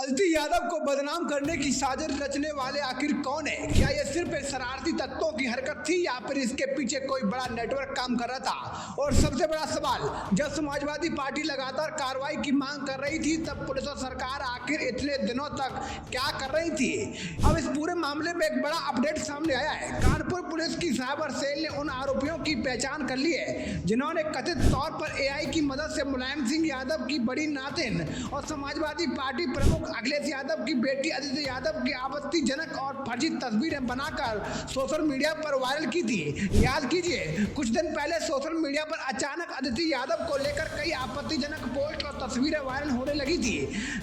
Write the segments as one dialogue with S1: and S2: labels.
S1: अदिति यादव को बदनाम करने की साजिश रचने वाले आखिर कौन है? क्या ये सिर्फ एक शरारती तत्वों की हरकत थी या फिर इसके पीछे कोई बड़ा नेटवर्क काम कर रहा था? और सबसे बड़ा सवाल, जब समाजवादी पार्टी लगातार कार्रवाई की मांग कर रही थी तब पुलिस और सरकार आखिर इतने दिनों तक क्या कर रही थी? अब इस पूरे मामले में एक बड़ा अपडेट सामने आया है। कानपुर पुलिस की साइबर सेल ने उन आरोपियों की पहचान कर ली है जिन्होंने कथित तौर पर एआई की मदद से मुलायम सिंह यादव की बड़ी नातिन और समाजवादी पार्टी प्रमुख अखिलेश यादव की बेटी अदिति यादव की आपत्तिजनक और फर्जी तस्वीरें बनाकर सोशल मीडिया पर वायरल की थी। याद कीजिए, कुछ दिन पहले सोशल मीडिया पर अचानक अदिति यादव को लेकर कई आपत्तिजनक पोस्ट और तस्वीरें वायरल होने लगी थी।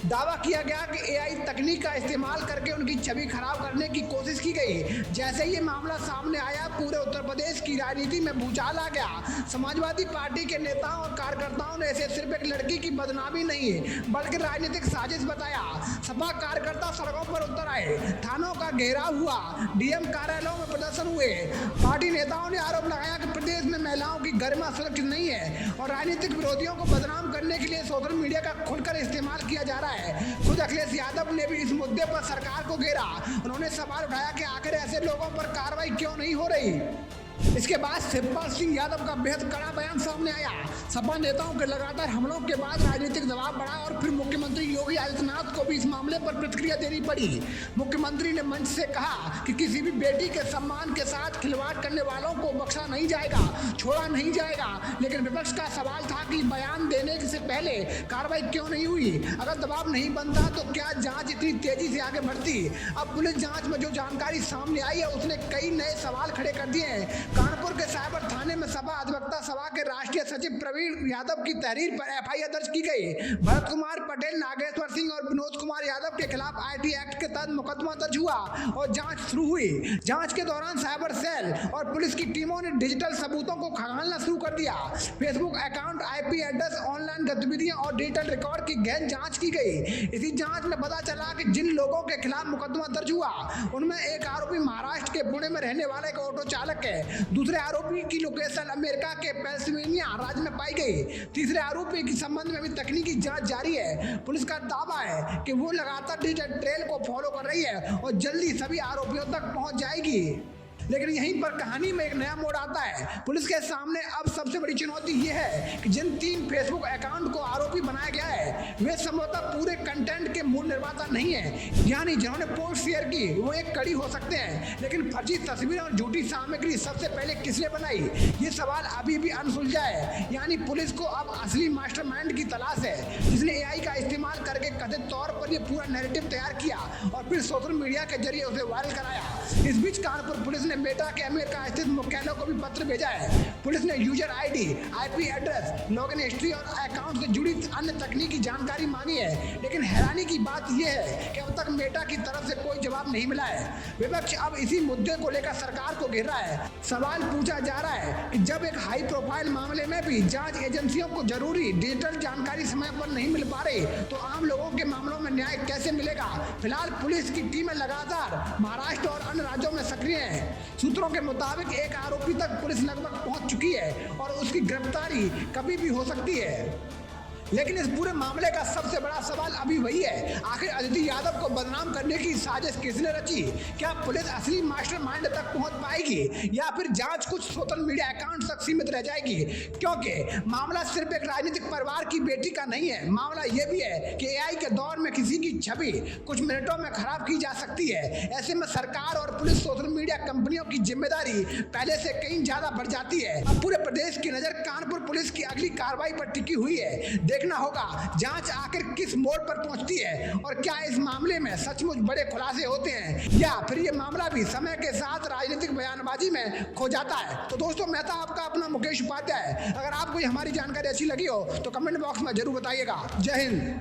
S1: दावा किया गया कि एआई तकनीक का इस्तेमाल करके उनकी छवि खराब करने की कोशिश की गई। जैसे ये मामला सामने आया, पूरे उत्तर प्रदेश की राजनीति में भूचाल आ गया। समाजवादी पार्टी के नेताओं और कार्यकर्ताओं ने इसे सिर्फ एक लड़की की बदनामी नहीं बल्कि राजनीतिक साजिश बताया। सपा कार्यकर्ता सड़कों पर उतर आए, थानों का घेराव हुआ, डीएम कार्यालयों में प्रदर्शन हुए। पार्टी नेताओं ने आरोप लगाया कि प्रदेश में महिलाओं की गरिमा सुरक्षित नहीं है और राजनीतिक विरोधियों को बदनाम करने के लिए सोशल मीडिया का खुलकर इस्तेमाल किया जा रहा है। खुद अखिलेश यादव ने भी इस मुद्दे पर सरकार को घेरा। उन्होंने सवाल उठाया कि आखिर ऐसे लोगों पर कार्रवाई क्यों नहीं हो रही। इसके बाद शिवपाल सिंह यादव का बेहद कड़ा बयान सामने आया। सपा नेताओं के लगातार हमलों के बाद राजनीतिक दबाव बढ़ा और फिर मुख्यमंत्री योगी आदित्यनाथ को भी इस मामले पर प्रतिक्रिया देनी पड़ी। मुख्यमंत्री ने मंच से कहा कि किसी भी बेटी के सम्मान के साथ खिलवाड़ करने वालों को बख्शा नहीं जाएगा, छोड़ा नहीं जाएगा। लेकिन विपक्ष का सवाल था कि बयान देने से पहले कार्रवाई क्यों नहीं हुई? अगर दबाव नहीं बनता तो क्या जांच इतनी तेजी से आगे बढ़ती? अब पुलिस जांच में जो जानकारी सामने आई है उसने कई नए सवाल खड़े कर दिए हैं। कानपुर के साइबर थाने में सपा अधिवक्ता सभा के राष्ट्रीय सचिव प्रवीण यादव की तहरीर पर एफआईआर दर्ज की गई। भरत कुमार पटेल, नागेश्वर सिंह और विनोद कुमार यादव के खिलाफ आईटी एक्ट के तहत मुकदमा दर्ज हुआ और जांच शुरू हुई। जांच के दौरान साइबर सेल और पुलिस की टीमों ने डिजिटल सबूतों को खंगालना शुरू कर दिया। Facebook account, IP address, online गतिविधियां और डिजिटल रिकॉर्ड की गहन जांच की गई। इसी जांच में पता चला कि जिन लोगों के खिलाफ मुकदमा दर्ज हुआ उनमें एक आरोपी महाराष्ट्र के पुणे में रहने वाला एक ऑटो चालक है। दूसरे आरोपी की लोकेशन अमेरिका के पेंसिल्वेनिया राज्य में पाई गई। तीसरे आरोपी के संबंध में भी तकनीकी जांच जारी है। पुलिस का दावा है कि वो लगातार डिजिटल ट्रेल को फॉलो कर रही है और जल्दी सभी आरोपियों तक पहुंच जाएगी। लेकिन यहीं पर कहानी में एक नया मोड़ आता है। पुलिस के सामने अब सबसे बड़ी चुनौती ये है कि जिन 3 फेसबुक अकाउंट को आरोपी बनाया गया है वे संभवतः पूरे कंटेंट के मूल निर्माता नहीं है। यानी जिन्होंने पोस्ट शेयर की वो एक कड़ी हो सकते हैं, लेकिन फर्जी तस्वीरें और झूठी सामग्री सबसे पहले किसने बनाई, ये सवाल अभी भी अनसुलझा है। यानी पुलिस को अब असली मास्टरमाइंड की तलाश है जिसने एआई का इस्तेमाल करके कथित तौर पर यह पूरा नैरेटिव तैयार किया और फिर सोशल मीडिया के जरिए उसे वायरल कराया। इस बीच कानपुर पुलिस ने मेटा के अमेरिका स्थित मुख्यालय को भी पत्र भेजा है। पुलिस ने user ID, IP address, login history और अकाउंट से जुड़ी अन्य तकनीकी जानकारी मांगी है। लेकिन हैरानी की बात यह है कि अब तक मेटा की तरफ से कोई जवाब नहीं मिला है। विपक्ष अब इसी मुद्दे को लेकर सरकार को घेर रहा है। सवाल पूछा जा रहा है कि जब एक हाई प्रोफाइल मामले में भी जांच एजेंसियों को जरूरी डिजिटल जानकारी समय पर नहीं मिल पा रही तो आम लोगों के मामलों में न्याय कैसे मिलेगा? फिलहाल पुलिस की टीमें लगातार महाराष्ट्र और अन्य राज्यों में सक्रिय है। सूत्रों के मुताबिक एक आरोपी तक पुलिस लगभग पहुंच चुकी है और उसकी गिरफ्तारी कभी भी हो सकती है। लेकिन इस पूरे मामले का सबसे बड़ा सवाल अभी वही है, आखिर अदिति यादव को बदनाम करने की साजिश किसने रची? क्या पुलिस असली मास्टरमाइंड तक पहुंच पाएगी या फिर जांच कुछ सोशल मीडिया अकाउंट तक सीमित रह जाएगी? क्योंकि मामला सिर्फ एक राजनीतिक परिवार की बेटी का नहीं है, मामला यह भी है कि एआई के दौर में किसी की छवि कुछ मिनटों में खराब की जा सकती है। ऐसे में सरकार और पुलिस सोशल मीडिया कंपनियों की जिम्मेदारी पहले से कहीं ज्यादा बढ़ जाती है। अब पूरे प्रदेश की नजर कानपुर पुलिस की अगली कार्रवाई पर टिकी हुई है। देखना होगा जांच आखिर किस मोड़ पर पहुंचती है और क्या इस मामले में सचमुच बड़े खुलासे होते हैं या फिर ये मामला भी समय के साथ राजनीतिक बयानबाजी में खो जाता है। तो दोस्तों, मैं था आपका अपना मुकेश उपाध्याय। अगर आपको हमारी जानकारी अच्छी लगी हो तो कमेंट बॉक्स में जरूर बताइएगा। जय हिंद।